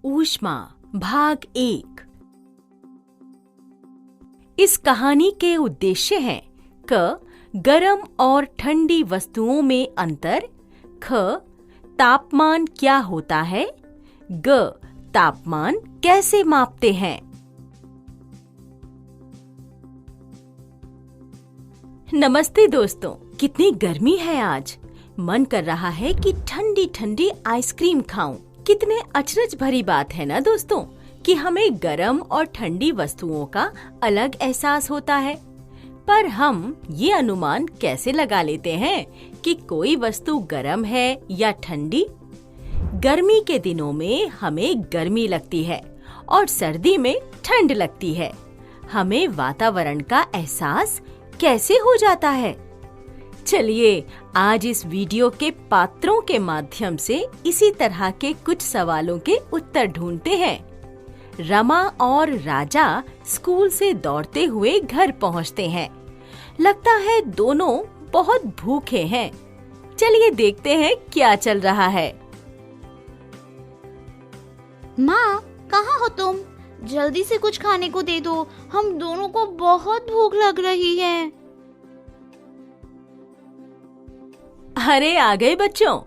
ऊष्मा भाग 1। इस कहानी के उद्देश्य हैं क. गरम और ठंडी वस्तुओं में अंतर, ख. तापमान क्या होता है, ग. तापमान कैसे मापते हैं। नमस्ते दोस्तों, कितनी गर्मी है आज। मन कर रहा है कि ठंडी ठंडी आइसक्रीम खाऊं। कितने अचरज भरी बात है ना दोस्तों कि हमें गरम और ठंडी वस्तुओं का अलग एहसास होता है। पर हम ये अनुमान कैसे लगा लेते हैं कि कोई वस्तु गरम है या ठंडी। गर्मी के दिनों में हमें गर्मी लगती है और सर्दी में ठंड लगती है। हमें वातावरण का एहसास कैसे हो जाता है। चलिए आज इस वीडियो के पात्रों के माध्यम से इसी तरह के कुछ सवालों के उत्तर ढूंढते हैं। रमा और राजा स्कूल से दौड़ते हुए घर पहुंचते हैं। लगता है दोनों बहुत भूखे हैं। चलिए देखते हैं क्या चल रहा है। माँ, कहाँ हो तुम? जल्दी से कुछ खाने को दे दो, हम दोनों को बहुत भूख लग रही है। अरे आ गए बच्चों,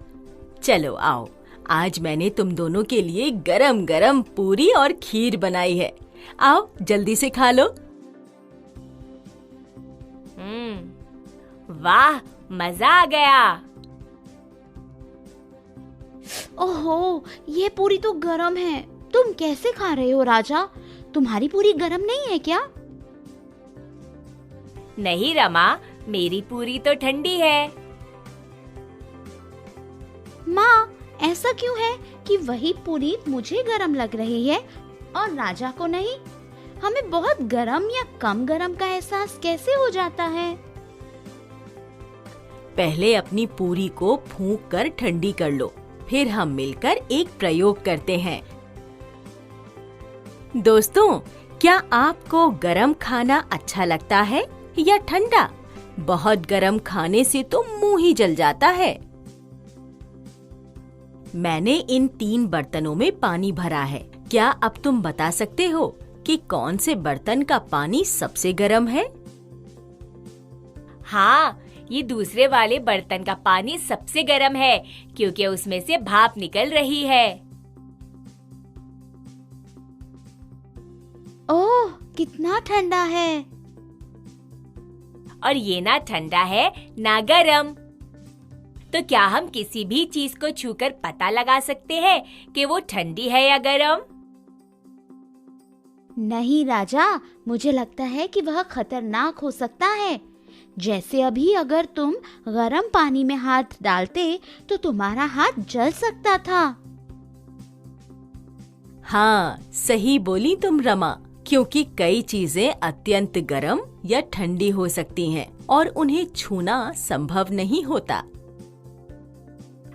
चलो आओ। आज मैंने तुम दोनों के लिए गरम गरम पूरी और खीर बनाई है। आओ जल्दी से खा लो। वाह, मजा आ गया। ओहो, ये पूरी तो गरम है। तुम कैसे खा रहे हो राजा? तुम्हारी पूरी गरम नहीं है क्या? नहीं रमा, मेरी पूरी तो ठंडी है। माँ, ऐसा क्यों है कि वही पूरी मुझे गरम लग रही है और राजा को नहीं? हमें बहुत गरम या कम गरम का एहसास कैसे हो जाता है? पहले अपनी पूरी को फूंक कर ठंडी कर लो, फिर हम मिलकर एक प्रयोग करते हैं। दोस्तों, क्या आपको गरम खाना अच्छा लगता है या ठंडा? बहुत गरम खाने से तो मुंह ही जल जाता है। मैंने इन 3 बर्तनों में पानी भरा है। क्या अब तुम बता सकते हो कि कौन से बर्तन का पानी सबसे गर्म है? हाँ, ये दूसरे वाले बर्तन का पानी सबसे गर्म है क्योंकि उसमें से भाप निकल रही है। ओह, कितना ठंडा है। और ये ना ठंडा है ना गरम। तो क्या हम किसी भी चीज को छूकर पता लगा सकते हैं कि वो ठंडी है या गरम? नहीं राजा, मुझे लगता है कि वह खतरनाक हो सकता है। जैसे अभी अगर तुम गरम पानी में हाथ डालते तो तुम्हारा हाथ जल सकता था। हाँ, सही बोली तुम रमा, क्योंकि कई चीजें अत्यंत गरम या ठंडी हो सकती हैं और उन्हें छूना संभव नहीं होता।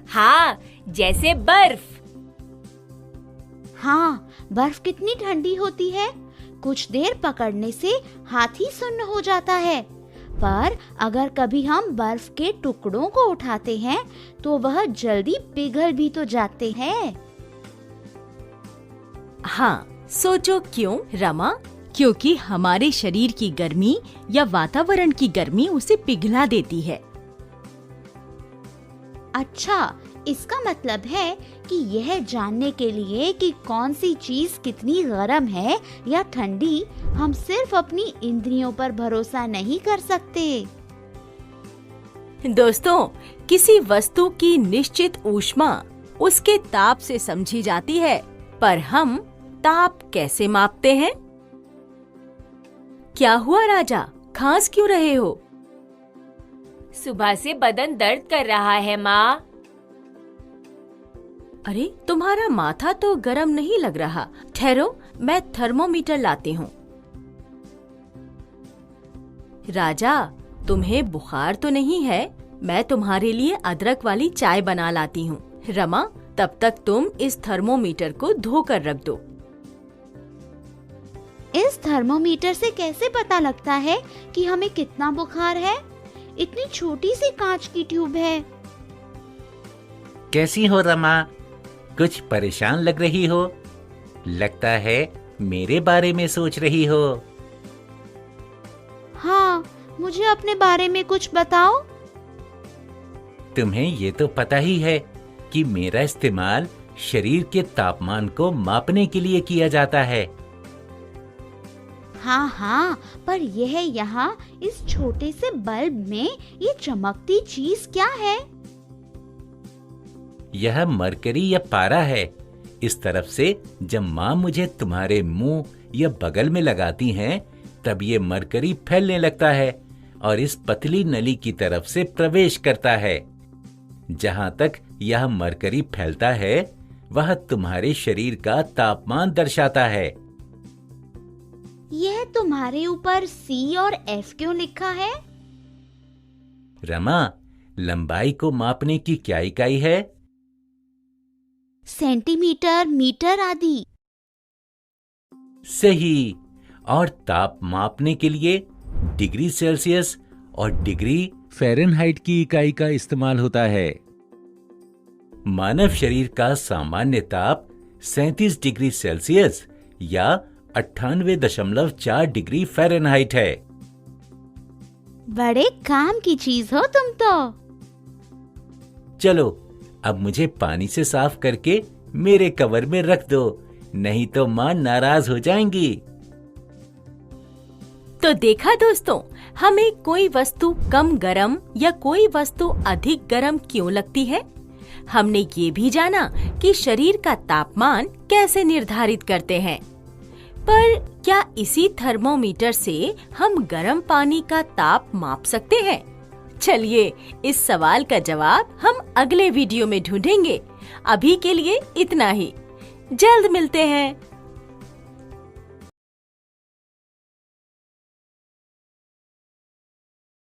हाँ, जैसे बर्फ। हाँ, बर्फ कितनी ठंडी होती है। कुछ देर पकड़ने से हाथ ही सुन्न हो जाता है। पर अगर कभी हम बर्फ के टुकड़ों को उठाते हैं तो वह जल्दी पिघल भी तो जाते हैं। हाँ, सोचो क्यों रमा? क्योंकि हमारे शरीर की गर्मी या वातावरण की गर्मी उसे पिघला देती है। अच्छा, इसका मतलब है कि यह जानने के लिए कि कौन सी चीज कितनी गरम है या ठंडी, हम सिर्फ अपनी इंद्रियों पर भरोसा नहीं कर सकते। दोस्तों, किसी वस्तु की निश्चित ऊष्मा उसके ताप से समझी जाती है, पर हम ताप कैसे मापते हैं? क्या हुआ राजा, खांस क्यों रहे हो? सुबह से बदन दर्द कर रहा है माँ। अरे, तुम्हारा माथा तो गरम नहीं लग रहा। ठहरो, मैं थर्मोमीटर लाती हूँ। राजा, तुम्हें बुखार तो नहीं है? मैं तुम्हारे लिए अदरक वाली चाय बना लाती हूँ। रमा, तब तक तुम इस थर्मोमीटर को धोकर रख दो। इस थर्मोमीटर से कैसे पता लगता है कि हमें कितना बुखार है? इतनी छोटी सी कांच की ट्यूब है। कैसी हो रमा? कुछ परेशान लग रही हो। लगता है मेरे बारे में सोच रही हो। हाँ, मुझे अपने बारे में कुछ बताओ। तुम्हें ये तो पता ही है कि मेरा इस्तेमाल शरीर के तापमान को मापने के लिए किया जाता है। हाँ हाँ, पर यह यहाँ इस छोटे से बल्ब में ये चमकती चीज क्या है? यह मरकरी या पारा है। इस तरफ से जब माँ मुझे तुम्हारे मुंह या बगल में लगाती हैं, तब ये मरकरी फैलने लगता है और इस पतली नली की तरफ से प्रवेश करता है। जहां तक यह मरकरी फैलता है, वह तुम्हारे शरीर का तापमान दर्शाता है। यह तुम्हारे ऊपर C और F क्यों लिखा है? रमा, लंबाई को मापने की क्या इकाई है? सेंटीमीटर, मीटर आदि। सही। और ताप मापने के लिए डिग्री सेल्सियस और डिग्री फ़ारेनहाइट की इकाई का इस्तेमाल होता है। मानव शरीर का सामान्य ताप 37 डिग्री सेल्सियस या 98.4 डिग्री फ़ारेनहाइट है। बड़े काम की चीज हो तुम तो। चलो, अब मुझे पानी से साफ करके मेरे कवर में रख दो, नहीं तो माँ नाराज हो जाएंगी। तो देखा दोस्तों, हमें कोई वस्तु कम गरम या कोई वस्तु अधिक गरम क्यों लगती है। हमने ये भी जाना कि शरीर का तापमान कैसे निर्धारित करते हैं। पर क्या इसी थर्मोमीटर से हम गर्म पानी का ताप माप सकते हैं? चलिए, इस सवाल का जवाब हम अगले वीडियो में ढूंढेंगे। अभी के लिए इतना ही। जल्द मिलते हैं।